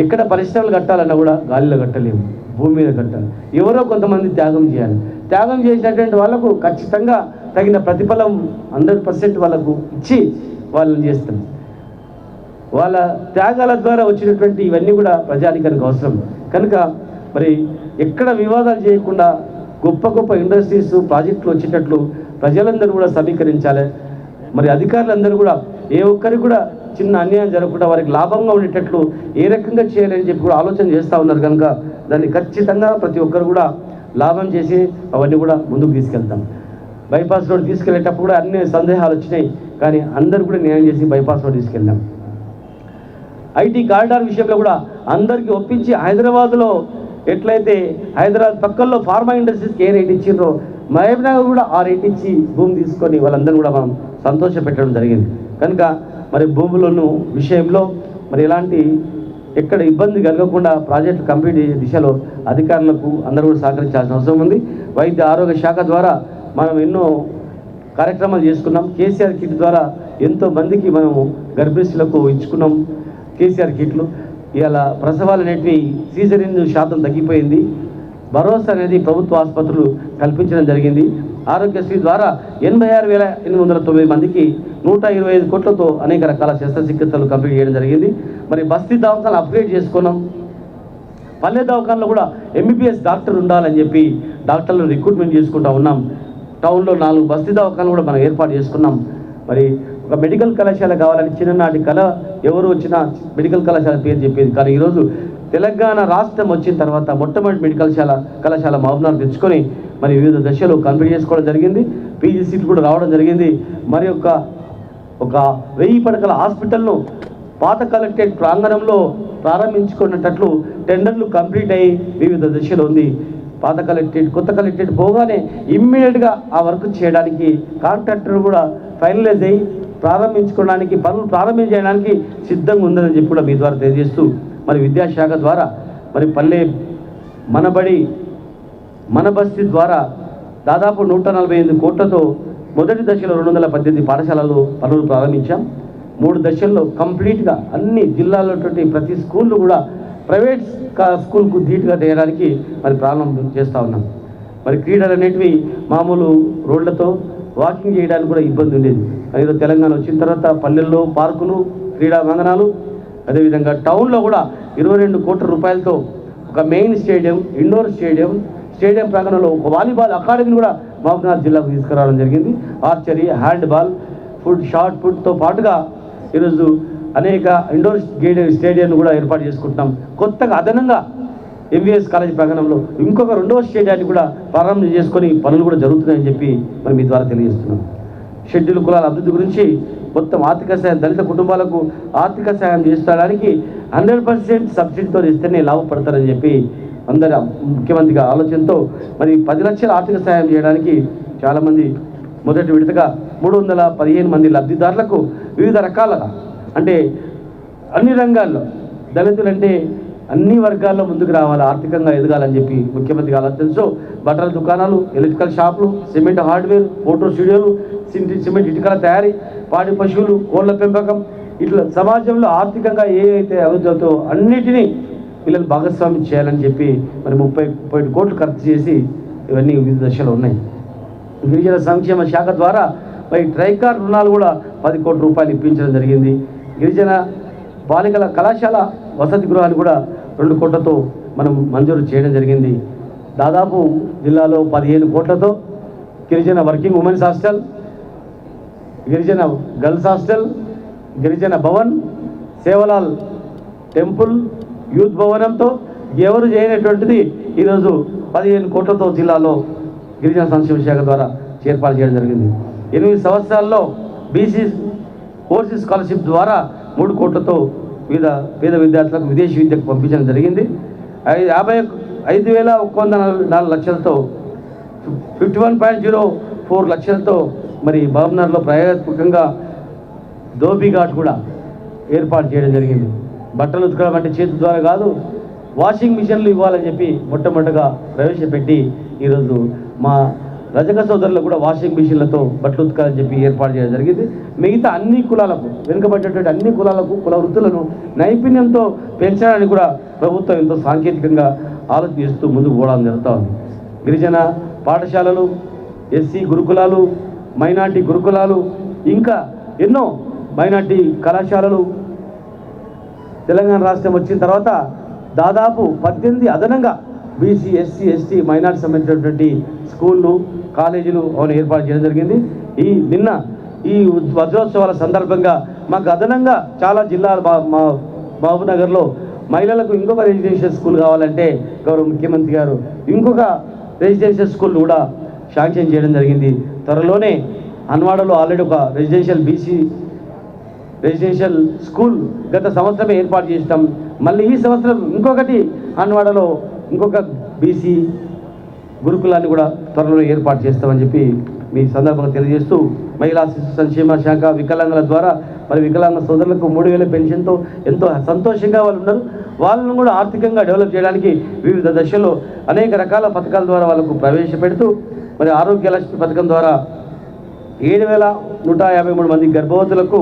ఎక్కడ పరిశ్రమలు కట్టాలన్నా కూడా గాలిలో కట్టలేము, భూమి మీద కట్టాలి. ఎవరో కొంతమంది త్యాగం చేయాలి. త్యాగం చేసినటువంటి వాళ్ళకు ఖచ్చితంగా తగిన ప్రతిఫలం 100% వాళ్ళకు ఇచ్చి వాళ్ళని చేస్తాం. వాళ్ళ త్యాగాల ద్వారా వచ్చినటువంటి ఇవన్నీ కూడా ప్రజానికానికి అవసరం కనుక మరి ఎక్కడ వివాదాలు చేయకుండా గొప్ప ఇండస్ట్రీస్ ప్రాజెక్టులు వచ్చేటట్లు ప్రజలందరూ కూడా సమీకరించాలి. మరి అధికారులందరూ కూడా ఏ ఒక్కరికి కూడా చిన్న అన్యాయం జరగకుండా వారికి లాభంగా ఉండేటట్లు ఏ రకంగా చేయాలని చెప్పి కూడా ఆలోచన చేస్తూ ఉన్నారు కనుక దాన్ని ఖచ్చితంగా ప్రతి ఒక్కరు కూడా లాభం చేసి అవన్నీ కూడా ముందుకు తీసుకెళ్తాం. బైపాస్ రోడ్ తీసుకెళ్లేటప్పుడు కూడా అన్ని సందేహాలు వచ్చినాయి, కానీ అందరూ కూడా న్యాయం చేసి బైపాస్ రోడ్ తీసుకెళ్ళాం. ఐటీ కారిడార్ విషయంలో కూడా అందరికీ ఒప్పించి హైదరాబాద్లో ఎట్లయితే హైదరాబాద్ పక్కల్లో ఫార్మా ఇండస్ట్రీస్కి ఏ రేట్ ఇచ్చిండ్రో మహబూబ్నగర్ కూడా ఆ రేట్ ఇచ్చి భూమి తీసుకొని వాళ్ళందరూ కూడా మనం సంతోష పెట్టడం జరిగింది. కనుక మరి భూములను విషయంలో మరి ఎలాంటి ఎక్కడ ఇబ్బంది కలగకుండా ప్రాజెక్టు కంప్లీట్ చేసే దిశలో అధికారులకు అందరూ కూడా సహకరించాల్సిన అవసరం ఉంది. వైద్య ఆరోగ్య శాఖ ద్వారా మనం ఎన్నో కార్యక్రమాలు చేసుకున్నాం. కేసీఆర్ కిట్ ద్వారా ఎంతో మందికి మనం గర్భిణీలకు ఇచ్చుకున్నాం కేసీఆర్ కిట్లు. ఇలా ప్రసవాలు అనేటివి సీజరిన్ శాతం తగ్గిపోయింది. భరోసా అనేది ప్రభుత్వ ఆసుపత్రులు కల్పించడం జరిగింది. ఆరోగ్యశ్రీ ద్వారా 86,809 మందికి 125 కోట్లతో అనేక రకాల శస్త్రచికిత్సలు కంప్లీట్ చేయడం జరిగింది. మరి బస్తీ దవాఖానాలు అప్గ్రేడ్ చేసుకున్నాం. పల్లె దవాఖానలో కూడా MBBS డాక్టర్ ఉండాలని చెప్పి డాక్టర్లను రిక్రూట్మెంట్ చేసుకుంటూ ఉన్నాం. టౌన్లో 4 బస్తీ దవాఖానాలు కూడా మనం ఏర్పాటు చేసుకున్నాం. మరి ఒక మెడికల్ కళాశాల కావాలని చిన్ననాటి కళ ఎవరు వచ్చినా మెడికల్ కళాశాల పేరు చెప్పేది. కానీ ఈరోజు తెలంగాణ రాష్ట్రం వచ్చిన తర్వాత మొట్టమొదటి మెడికల్ కళాశాల మహబూబ్నగర్ తెచ్చుకొని మరి వివిధ దశలో కంప్లీట్ చేసుకోవడం జరిగింది. PG సీట్లు కూడా రావడం జరిగింది. మరి ఒక 1000 పడకల హాస్పిటల్ను పాత కలెక్టరేట్ ప్రాంగణంలో ప్రారంభించుకున్నట్లు టెండర్లు కంప్లీట్ అయ్యి వివిధ దశలో ఉంది. పాత కలెక్టరేట్ కొత్త కలెక్టరేట్ పోగానే ఇమ్మీడియట్గా ఆ వర్క్ చేయడానికి కాంట్రాక్టర్ కూడా ఫైనలైజ్ అయ్యి ప్రారంభించుకోవడానికి పనులు ప్రారంభించడానికి సిద్ధంగా ఉందని చెప్పి కూడా మీ ద్వారా తెలియజేస్తూ మరి విద్యాశాఖ ద్వారా మరి పల్లె మనబడి మన బస్తీ ద్వారా దాదాపు 148 కోట్లతో మొదటి దశలో 218 పాఠశాలలు పనులు ప్రారంభించాం. 3 దశల్లో కంప్లీట్గా అన్ని జిల్లాల్లో ప్రతి స్కూళ్ళు కూడా ప్రైవేట్ స్కూల్కు ధీటుగా చేయడానికి మరి ప్రారంభం చేస్తూ ఉన్నాం. మరి క్రీడలు అనేటివి మామూలు రోడ్లతో వాకింగ్ చేయడానికి కూడా ఇబ్బంది ఉండేది. ఈరోజు తెలంగాణ వచ్చిన తర్వాత పల్లెల్లో పార్కులు క్రీడా మైదానాలు అదేవిధంగా టౌన్లో కూడా 22 కోట్ల రూపాయలతో ఒక మెయిన్ స్టేడియం, ఇండోర్ స్టేడియం ప్రాంగణంలో ఒక వాలీబాల్ అకాడమీని కూడా మహబూబ్నగర్ జిల్లాకు తీసుకురావడం జరిగింది. ఆర్చరీ, హ్యాండ్బాల్, షార్ట్ పుట్తో పాటుగా ఈరోజు అనేక ఇండోర్ స్టేడియం కూడా ఏర్పాటు చేసుకుంటున్నాం. కొత్తగా అదనంగా ఎంబీఎస్ కాలేజ్ ప్రాంగణంలో ఇంకొక రెండవ స్టేడియాన్ని కూడా ప్రారంభం చేసుకొని పనులు కూడా జరుగుతున్నాయని చెప్పి మరి మీ ద్వారా తెలియజేస్తున్నాం. షెడ్యూల్ కులాల అభివృద్ధి గురించి మొత్తం ఆర్థిక సాయం, దళిత కుటుంబాలకు ఆర్థిక సాయం చేయించడానికి 100% సబ్సిడీతో ఇస్తేనే లాభపడతారని చెప్పి అందరి ముఖ్యమంత్రిగా ఆలోచనతో మరి 10 లక్షల ఆర్థిక సాయం చేయడానికి చాలామంది మొదటి విడతగా 315 మంది లబ్ధిదారులకు వివిధ రకాలుగా అంటే అన్ని రంగాల్లో దళితులంటే అన్ని వర్గాల్లో ముందుకు రావాలి, ఆర్థికంగా ఎదగాలని చెప్పి ముఖ్యమంత్రి ఆలోచనతో బట్టల దుకాణాలు, ఎలక్ట్రికల్ షాపులు, సిమెంట్ హార్డ్వేర్, ఫోటో స్టూడియోలు, సిమెంట్ ఇటుకల తయారీ, పాడి పశువులు, కోళ్ల పెంపకం, ఇట్లా సమాజంలో ఆర్థికంగా ఏవైతే అభివృద్ధి అవుతాయో అన్నిటినీ పిల్లలు భాగస్వామ్యం చేయాలని చెప్పి మరి 30 కోట్లు ఖర్చు చేసి ఇవన్నీ వివిధ దశలో ఉన్నాయి. గిరిజన సంక్షేమ శాఖ ద్వారా మరి ట్రైకార్ రుణాలు కూడా 10 కోట్ల రూపాయలు ఇప్పించడం జరిగింది. గిరిజన బాలికల కళాశాల వసతి గృహాలు కూడా 2 కోట్లతో మనం మంజూరు చేయడం జరిగింది. దాదాపు జిల్లాలో 15 కోట్లతో గిరిజన వర్కింగ్ ఉమెన్స్ హాస్టల్, గిరిజన గర్ల్స్ హాస్టల్, గిరిజన భవన్, సేవలాల్ టెంపుల్, యూత్ భవనంతో ఎవరు చేయనటువంటిది ఈరోజు 15 కోట్లతో జిల్లాలో గిరిజన సంక్షేమ శాఖ ద్వారా ఏర్పాటు చేయడం జరిగింది. 8 సంవత్సరాల్లో బీసీ ఓవర్సీస్ స్కాలర్షిప్ ద్వారా 3 కోట్లతో వివిధ పేద విద్యార్థులకు విదేశీ విద్యకు పంపించడం జరిగింది. 55,104 లక్షలతో 51.04 లక్షలతో మరి మహబూబ్నగర్లో ప్రయోగాత్మకంగా ధోబీఘాట్ కూడా ఏర్పాటు చేయడం జరిగింది. బట్టలు ఉతకడం అంటే చేతి ద్వారా కాదు, వాషింగ్ మిషన్లు ఇవ్వాలని చెప్పి మొట్టమొదటిగా ప్రవేశపెట్టి ఈరోజు మా రజక సోదరులకు కూడా వాషింగ్ మిషన్లతో బట్టలు ఉతకాలని చెప్పి ఏర్పాటు చేయడం జరిగింది. మిగతా అన్ని కులాలకు, వెనుకబడ్డటువంటి అన్ని కులాలకు కుల వృత్తులను నైపుణ్యంతో పెంచడానికి కూడా ప్రభుత్వం ఎంతో సాంకేతికంగా ఆలోచిస్తూ ముందుకు పోవడం జరుగుతూ ఉంది. గిరిజన పాఠశాలలు, ఎస్సీ గురుకులాలు, మైనార్టీ గురుకులాలు, ఇంకా ఎన్నో మైనార్టీ కళాశాలలు తెలంగాణ రాష్ట్రం వచ్చిన తర్వాత దాదాపు 18 అదనంగా బీసీ, ఎస్సీ, ఎస్టీ, మైనార్టీ సంబంధించినటువంటి స్కూళ్ళు, కాలేజీలు ఏర్పాటు చేయడం జరిగింది. నిన్న ఈ వజ్రోత్సవాల సందర్భంగా మాకు అదనంగా చాలా జిల్లాలు మా మహబూబ్నగర్లో మహిళలకు ఇంకొక రెసిడెన్షియల్ స్కూల్ కావాలంటే గౌరవ ముఖ్యమంత్రి గారు ఇంకొక రెసిడెన్షియల్ స్కూల్ కూడా శాంక్షన్ చేయడం జరిగింది. త్వరలోనే అన్వాడలో ఆల్రెడీ ఒక బీసీ రెసిడెన్షియల్ స్కూల్ గత సంవత్సరమే ఏర్పాటు చేస్తాం. మళ్ళీ ఈ సంవత్సరం ఇంకొకటి అన్వాడలో ఇంకొక బీసీ గురుకులాన్ని కూడా త్వరలో ఏర్పాటు చేస్తామని చెప్పి మీ సందర్భంగా తెలియజేస్తూ మహిళా శిశు సంక్షేమ శాఖ వికలాంగుల ద్వారా మరి వికలాంగ సోదరులకు 3,000 పెన్షన్తో ఎంతో సంతోషంగా వాళ్ళు ఉన్నారు. వాళ్ళను కూడా ఆర్థికంగా డెవలప్ చేయడానికి వివిధ దశల్లో అనేక రకాల పథకాల ద్వారా వాళ్ళకు ప్రవేశపెడుతూ మరి ఆరోగ్య లక్ష్మి పథకం ద్వారా 7,153 మంది గర్భవతులకు,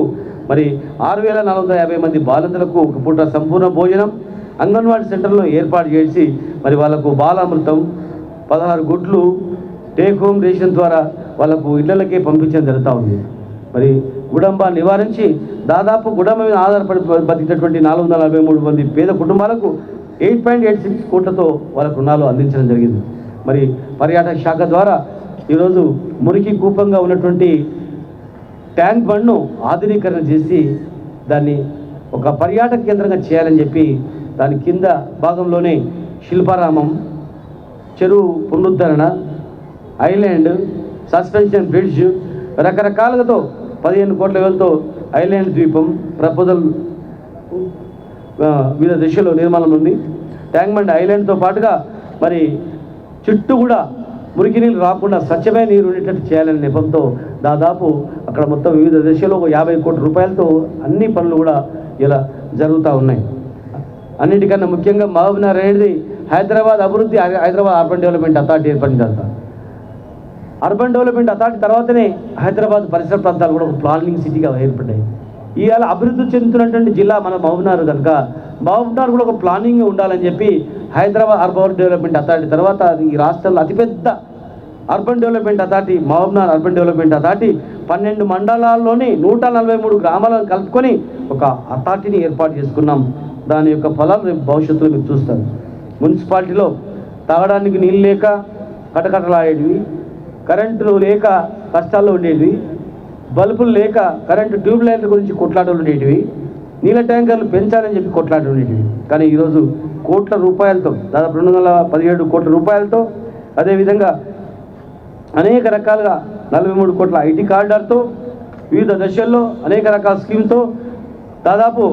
మరి 6,450 మంది బాలింతలకు ఒక పూట సంపూర్ణ భోజనం అంగన్వాడీ సెంటర్లో ఏర్పాటు చేసి మరి వాళ్ళకు బాలామృతం 16 గుడ్లు టేక్ హోమ్ రేషన్ ద్వారా వాళ్ళకు ఇళ్లకే పంపించడం జరుగుతూ ఉంది. మరి గుడంబ నివారించి దాదాపు గుడంబ మీద ఆధారపడి బతికినటువంటి 443 మంది పేద కుటుంబాలకు 8.86 కోట్లతో వాళ్ళకు రుణాలు అందించడం జరిగింది. మరి పర్యాటక శాఖ ద్వారా ఈరోజు మురికి కూపంగా ఉన్నటువంటి ట్యాంక్ బండ్ను ఆధునీకరణ చేసి దాన్ని ఒక పర్యాటక కేంద్రంగా చేయాలని చెప్పి దాని కింద భాగంలోనే శిల్పారామం, చెరువు పునరుద్ధరణ, ఐలాండ్, సస్పెన్షన్ బ్రిడ్జ్ రకరకాలతో 15 కోట్ల వ్యయంతో ఐలాండ్ ద్వీపం ప్రపోజల్ వివిధ దిశలో నిర్మాణం ఉంది. ట్యాంక్ బండ్ ఐలాండ్తో పాటుగా మరి చుట్టూ కూడా మురికి నీళ్ళు రాకుండా స్వచ్ఛమైన నీరు ఉండేటట్టు చేయాలనే నెపంతో దాదాపు అక్కడ మొత్తం వివిధ దశలో 50 కోట్ల రూపాయలతో అన్ని పనులు కూడా ఇలా జరుగుతూ ఉన్నాయి. అన్నిటికన్నా ముఖ్యంగా మహబూబ్నగర్ అనేది హైదరాబాద్ అభివృద్ధి, హైదరాబాద్ అర్బన్ డెవలప్మెంట్ అథారిటీ ఏర్పడిన తర్వాత అర్బన్ డెవలప్మెంట్ అథారిటీ తర్వాతనే హైదరాబాద్ పరిసర ప్రాంతాలు కూడా ఒక ప్లానింగ్ సిటీగా ఏర్పడ్డాయి. ఇవాళ అభివృద్ధి చెందుతున్నటువంటి జిల్లా మన మహబూబ్నగర్ కనుక మహబూబ్నగర్ కూడా ఒక ప్లానింగ్ ఉండాలని చెప్పి హైదరాబాద్ అర్బన్ డెవలప్మెంట్ అథారిటీ తర్వాత ఈ రాష్ట్రంలో అతిపెద్ద urban development authority Mahabubnagar urban development authority 12 మండలాల్లోని 143 గ్రామాలను కలుపుకొని ఒక అథారిటీని ఏర్పాటు చేసుకున్నాం. దాని యొక్క ఫలాలు రేపు భవిష్యత్తులో మీరు చూస్తారు. మున్సిపాలిటీలో తాగడానికి నీళ్ళు లేక కటకటలాడేటివి, కరెంటులు లేక కష్టాల్లో ఉండేవి, బల్బులు లేక కరెంటు ట్యూబ్ లైట్ల గురించి కొట్లాటలు ఉండేటివి, నీళ్ళ ట్యాంకర్లు పెంచాలని చెప్పి కొట్లాటలు ఉండేటివి. కానీ ఈరోజు కోట్ల రూపాయలతో, దాదాపు 217 కోట్ల రూపాయలతో, అదేవిధంగా అనేక రకాలుగా 43 కోట్ల ఐటీ కారిడార్తో, వివిధ దశల్లో అనేక రకాల స్కీమ్తో, దాదాపు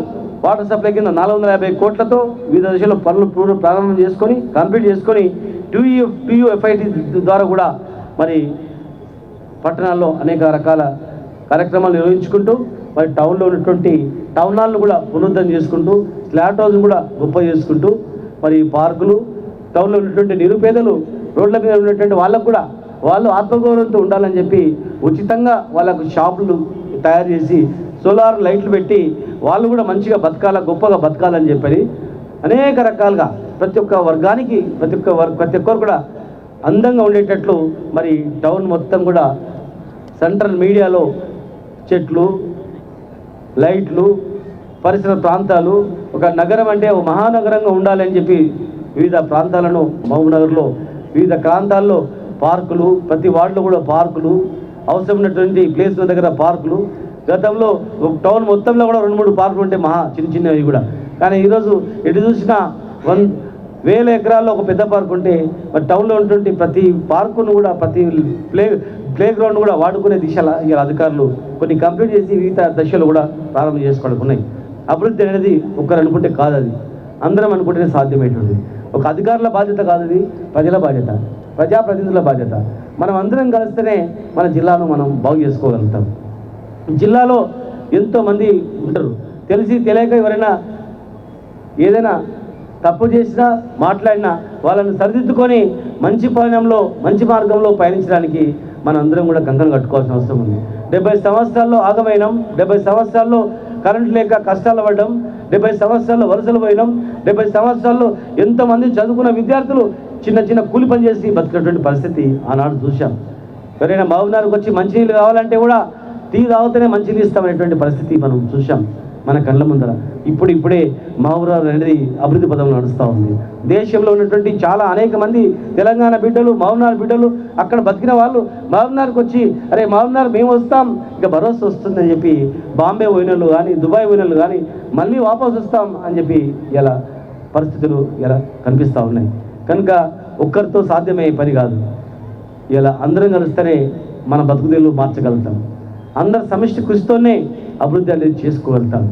వాటర్ సప్లై కింద 450 కోట్లతో వివిధ దశలో పనులు ప్రారంభం చేసుకొని కంప్లీట్ చేసుకొని TUFIT ద్వారా కూడా మరి పట్టణాల్లో అనేక రకాల కార్యక్రమాలు నిర్వహించుకుంటూ మరి టౌన్లో ఉన్నటువంటి టౌన్ హాల్ను కూడా పునరుద్ధరణ చేసుకుంటూ స్లాట్ హౌస్ను కూడా గొప్ప చేసుకుంటూ మరి పార్కులు, టౌన్లో ఉన్నటువంటి నిరుపేదలు, రోడ్ల మీద ఉన్నటువంటి వాళ్ళకు కూడా వాళ్ళు ఆత్మగౌరవంతో ఉండాలని చెప్పి ఉచితంగా వాళ్ళకు షాపులు తయారు చేసి సోలార్ లైట్లు పెట్టి వాళ్ళు కూడా మంచిగా బతకాల, గొప్పగా బతకాలని చెప్పని అనేక రకాలుగా ప్రతి ఒక్క వర్గానికి ప్రతి ఒక్కరు కూడా అందంగా ఉండేటట్లు మరి టౌన్ మొత్తం కూడా సెంట్రల్ మీడియాలో చెట్లు, లైట్లు, పరిసర ప్రాంతాలు, ఒక నగరం అంటే ఒక మహానగరంగా ఉండాలని చెప్పి వివిధ ప్రాంతాలను మహబూబ్నగర్లో వివిధ ప్రాంతాల్లో పార్కులు, ప్రతి వార్డులో కూడా పార్కులు, అవసరం ఉన్నటువంటి ప్లేస్ల దగ్గర పార్కులు. గతంలో టౌన్ మొత్తంలో కూడా 2-3 పార్కులు ఉంటే మహా చిన్నవి కూడా. కానీ ఈరోజు ఎటు చూసినా 1000 ఎకరాల్లో ఒక పెద్ద పార్క్ ఉంటే మరి టౌన్లో ఉన్నటువంటి ప్రతి పార్కును కూడా ప్రతి ప్లే గ్రౌండ్ కూడా వాడుకునే దిశలో ఇలా అధికారులు కొన్ని కంప్లీట్ చేసి వివిధ దశలు కూడా ప్రారంభం చేసుకోవడానికి. అభివృద్ధి అనేది ఒక్కరు అనుకుంటే కాదు, అది అందరం అనుకుంటేనే సాధ్యమేటువంటిది. ఒక అధికారుల బాధ్యత కాదు, అది ప్రజల బాధ్యత, ప్రజాప్రతినిధుల బాధ్యత. మనం అందరం కలిస్తేనే మన జిల్లాను మనం బాగు చేసుకోగలుగుతాం. జిల్లాలో ఎంతోమంది ఉంటారు, తెలిసి తెలియక ఎవరైనా ఏదైనా తప్పు చేసినా మాట్లాడినా వాళ్ళని సరిదిద్దుకొని మంచి పయనంలో మంచి మార్గంలో పయనించడానికి మనం అందరం కూడా కంకణం కట్టుకోవాల్సిన అవసరం ఉంది. 70 సంవత్సరాల్లో ఆగమైనాం, 70 సంవత్సరాల్లో కరెంట్ లేక కష్టాలు పడ్డాం, 70 సంవత్సరాల్లో వలసలు పోయినాం, 70 సంవత్సరాల్లో ఎంతోమంది చదువుకున్న విద్యార్థులు చిన్న కూలి పని చేసి బతికినటువంటి పరిస్థితి ఆనాడు చూశాం. ఎవరైనా మహబూబ్నగర్కి వచ్చి మంచినీళ్ళు కావాలంటే కూడా టీ తాగితేనే మంచినీళ్ళు ఇస్తామనేటువంటి పరిస్థితి మనం చూశాం మన కళ్ళ ముందర. ఇప్పుడే మహబూబ్నగర్ అనేది అభివృద్ధి పదంలో నడుస్తూ ఉంది. దేశంలో ఉన్నటువంటి చాలా అనేక మంది తెలంగాణ బిడ్డలు, మహబూబ్నగర్ బిడ్డలు, అక్కడ బతికిన వాళ్ళు మహబూబ్నగర్కి వచ్చి అరే మహబూబ్నగర్ మేము వస్తాం, ఇక భరోసా వస్తుందని చెప్పి బాంబే పోయినోళ్ళు కానీ, దుబాయ్ పోయినోళ్ళు కానీ మళ్ళీ వాపసు వస్తాం అని చెప్పి ఇలా పరిస్థితులు ఇలా కనిపిస్తూ ఉన్నాయి. కనుక ఒక్కరితో సాధ్యమయ్యే పని కాదు. ఇలా అందరం కలిస్తేనే మన బతుకుదేళ్ళు మార్చగలుగుతాం. అందరు సమిష్టి కృషితోనే అభివృద్ధి అనేది చేసుకోగలుగుతాం.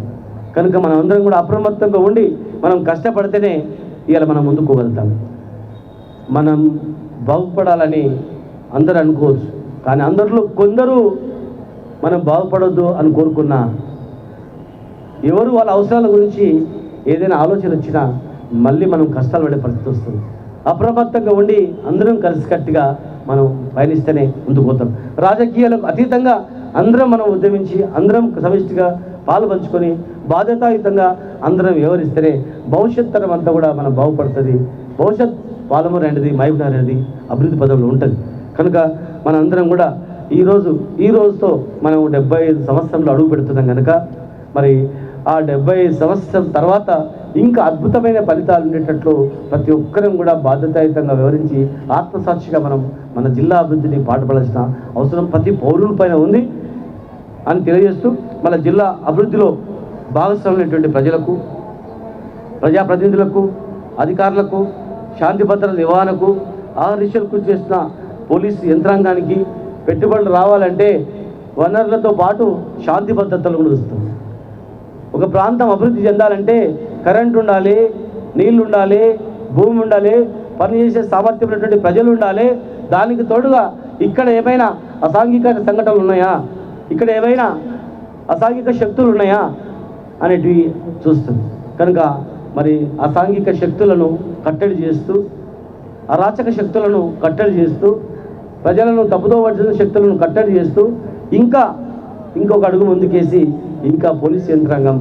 కనుక మనం అందరం కూడా అప్రమత్తంగా ఉండి మనం కష్టపడితేనే ఇవాళ మనం ముందుకోగలుగుతాం. మనం బాగుపడాలని అందరూ అనుకోవచ్చు, కానీ అందరిలో కొందరు మనం బాగుపడొద్దు అని కోరుకున్నా, ఎవరు వాళ్ళ అవసరాల గురించి ఏదైనా ఆలోచన వచ్చినా మళ్ళీ మనం కష్టాలు పడే పరిస్థితి వస్తుంది. అప్రమత్తంగా ఉండి అందరం కలిసికట్టుగా మనం పయనిస్తేనే ముందుకు పోతాం. రాజకీయాలకు అతీతంగా అందరం మనం ఉద్యమించి అందరం సమిష్టిగా పాలు పంచుకొని బాధ్యతాయుతంగా అందరం వ్యవహరిస్తేనే భవిష్యత్ తరం అంతా కూడా మనం బాగుపడుతుంది. భవిష్యత్ పాలమూరు అనేది, మహబూబ్నగర్ అనేది అభివృద్ధి పదంలో ఉంటుంది. కనుక మన అందరం కూడా ఈ రోజుతో మనం 75 సంవత్సరంలో అడుగు పెడుతున్నాం కనుక మరి ఆ 75 సంవత్సరం తర్వాత ఇంకా అద్భుతమైన ఫలితాలు ఉండేటట్లు ప్రతి ఒక్కరం కూడా బాధ్యతాయుతంగా వివరించి ఆత్మసాక్షిగా మనం మన జిల్లా అభివృద్ధిని పాటుపడాల్సిన అవసరం ప్రతి పౌరుల పైన ఉంది అని తెలియజేస్తూ, మన జిల్లా అభివృద్ధిలో భాగస్వామైనటువంటి ప్రజలకు, ప్రజాప్రతినిధులకు, అధికారులకు, శాంతి భద్రతల నిర్వహణకు, ఆహర్నిశలు కృషి చేసిన పోలీసు యంత్రాంగానికి పెట్టుబడులు రావాలంటే వనరులతో పాటు శాంతి భద్రతలు కూడా వస్తుంది. ఒక ప్రాంతం అభివృద్ధి చెందాలంటే కరెంట్ ఉండాలి, నీళ్లు ఉండాలి, భూమి ఉండాలి, పనిచేసే సామర్థ్యం ఉన్నటువంటి ప్రజలు ఉండాలి. దానికి తోడుగా ఇక్కడ ఏమైనా అసాంఘిక సంఘటనలు ఉన్నాయా, ఇక్కడ ఏమైనా అసాంఘిక శక్తులు ఉన్నాయా అనేటివి చూస్తుంది. కనుక మరి అసాంఘిక శక్తులను కట్టడి చేస్తూ, అరాచక శక్తులను కట్టడి చేస్తూ, ప్రజలను తప్పుదో పట్టిన శక్తులను కట్టడి చేస్తూ ఇంకొక అడుగు ముందుకేసి ఇంకా పోలీస్ యంత్రాంగం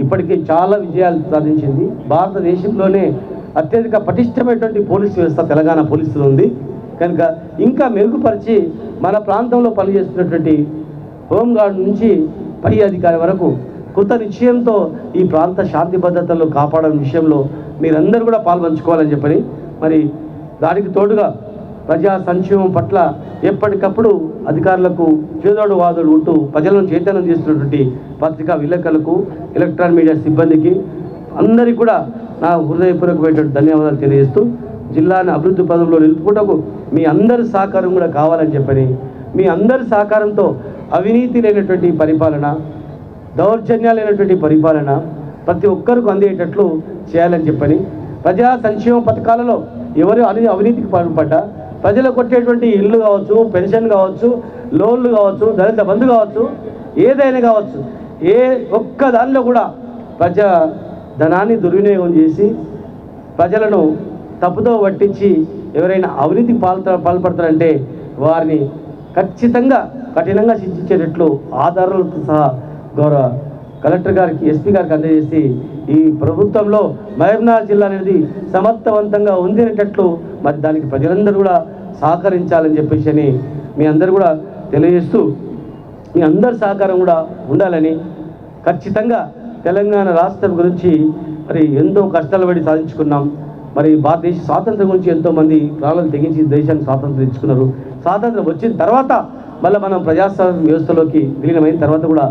ఇప్పటికే చాలా విజయాలు సాధించింది. భారతదేశంలోనే అత్యధిక పటిష్టమైనటువంటి పోలీసు వ్యవస్థ తెలంగాణ పోలీసులో ఉంది. కనుక ఇంకా మెరుగుపరిచి మన ప్రాంతంలో పనిచేస్తున్నటువంటి హోంగార్డ్ నుంచి పై అధికారి వరకు కొత్త నిశ్చయంతో ఈ ప్రాంత శాంతి భద్రతలు కాపాడడం విషయంలో మీరందరూ కూడా పాల్పంచుకోవాలని చెప్పని మరి దానికి తోడుగా ప్రజా సంక్షేమం పట్ల ఎప్పటికప్పుడు అధికారులకు చేదోడు వాదోడు ఉంటూ ప్రజలను చైతన్యం చేస్తున్నటువంటి పత్రికా విలేకరులకు, ఎలక్ట్రానిక్ మీడియా సిబ్బందికి అందరికీ కూడా నా హృదయపూర్వకమైనటువంటి ధన్యవాదాలు తెలియజేస్తూ, జిల్లాను అభివృద్ధి పదంలో నిలుపుకుంటూ మీ అందరి సహకారం కూడా కావాలని చెప్పని, మీ అందరి సహకారంతో అవినీతి లేనటువంటి పరిపాలన, దౌర్జన్యాలైనటువంటి పరిపాలన ప్రతి ఒక్కరికి అందేటట్లు చేయాలని చెప్పని, ప్రజా సంక్షేమ పథకాలలో ఎవరు అవినీతికి పాల్పడ్డా ప్రజలకు కొట్టేటువంటి ఇల్లు కావచ్చు, పెన్షన్ కావచ్చు, లోన్లు కావచ్చు, దళిత బంధు కావచ్చు, ఏదైనా కావచ్చు, ఏ ఒక్క దానిలో కూడా ప్రజా ధనాన్ని దుర్వినియోగం చేసి ప్రజలను తప్పుదో పట్టించి ఎవరైనా అవినీతికి పాల్పడతారంటే వారిని ఖచ్చితంగా కఠినంగా శిక్షించేటట్లు ఆధారాలతో సహా గౌరవ కలెక్టర్ గారికి, ఎస్పీ గారికి అందజేసి ఈ ప్రభుత్వంలో మహబూబ్నగర్ జిల్లా అనేది సమర్థవంతంగా ఉందినేటట్లు మరి దానికి ప్రజలందరూ కూడా సహకరించాలని చెప్పేసి మీ అందరూ కూడా తెలియజేస్తూ, మీ అందరి సహకారం కూడా ఉండాలని, ఖచ్చితంగా తెలంగాణ రాష్ట్రం గురించి మరి ఎంతో కష్టాలు పడి సాధించుకున్నాం. మరి భారతదేశ స్వాతంత్రం గురించి ఎంతోమంది ప్రాణాలు తెగించి దేశానికి స్వాతంత్రం ఇచ్చుకున్నారు. స్వాతంత్రం వచ్చిన తర్వాత మళ్ళీ మనం ప్రజాస్వామ్య వ్యవస్థలోకి విలీనమైన తర్వాత కూడా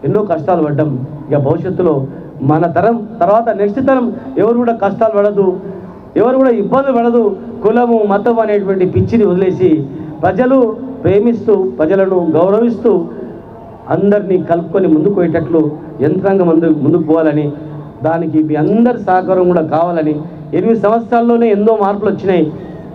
ఎన్నో కష్టాలు పడ్డాం. ఇక భవిష్యత్తులో మన తరం తర్వాత నెక్స్ట్ తరం ఎవరు కూడా కష్టాలు పడదు, ఎవరు కూడా ఇబ్బందులు పడదు. కులము మతం అనేటువంటి పిచ్చిని వదిలేసి ప్రజలు ప్రేమిస్తూ, ప్రజలను గౌరవిస్తూ అందరినీ కలుపుకొని ముందుకు పోయేటట్లు యంత్రాంగం ముందుకు పోవాలని, దానికి మీ అందరి సహకారం కూడా కావాలని. 8 సంవత్సరాల్లోనే ఎన్నో మార్పులు వచ్చినాయి.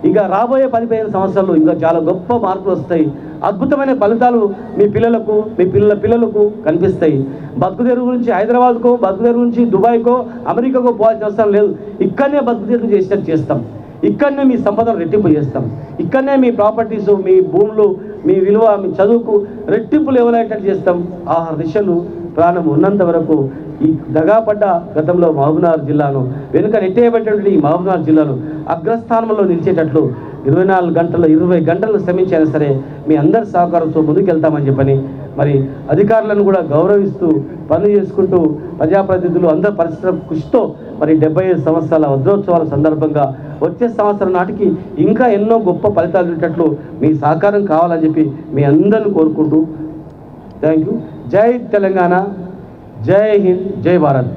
ఇక రాబోయే 10-15 సంవత్సరాలు ఇంకా చాలా గొప్ప మార్పులు వస్తాయి. అద్భుతమైన ఫలితాలు మీ పిల్లలకు, మీ పిల్లలకు కనిపిస్తాయి. బతుకుదెరువు గురించి హైదరాబాద్కో, బతుకుదెరువు నుంచి దుబాయ్కో, అమెరికాకో పోవాల్సిన అవసరం లేదు. ఇక్కడనే బతుకుదెరువు చేసినట్టు చేస్తాం. ఇక్కడనే మీ సంపదను రెట్టింపు చేస్తాం. ఇక్కడనే మీ ప్రాపర్టీసు, మీ భూములు, మీ విలువ, మీ చదువుకు రెట్టింపులు ఎవరైనట్టు చేస్తాం. ఆ దిశలు ప్రాణం ఉన్నంత వరకు ఈ దగాపడ్డ గతంలో మహబూబ్నగర్ జిల్లాను వెనుక నెట్టేయబడినటువంటి ఈ మహబూబ్నగర్ జిల్లాను అగ్రస్థానంలో నిలిచేటట్లు 24 గంటలు 20 గంటలు శ్రమించైనా సరే మీ అందరి సహకారంతో ముందుకెళ్తామని చెప్పని, మరి అధికారులను కూడా గౌరవిస్తూ పనులు చేసుకుంటూ ప్రజాప్రతినిధులు అందరి పరిశ్రమ కృషితో మరి 75 సంవత్సరాల వజ్రోత్సవాల సందర్భంగా వచ్చే సంవత్సరం నాటికి ఇంకా ఎన్నో గొప్ప ఫలితాలు ఉండేటట్లు మీ సహకారం కావాలని చెప్పి మీ అందరిని కోరుకుంటూ థ్యాంక్ యూ. జై తెలంగాణ, జై హింద్, జై భారత్.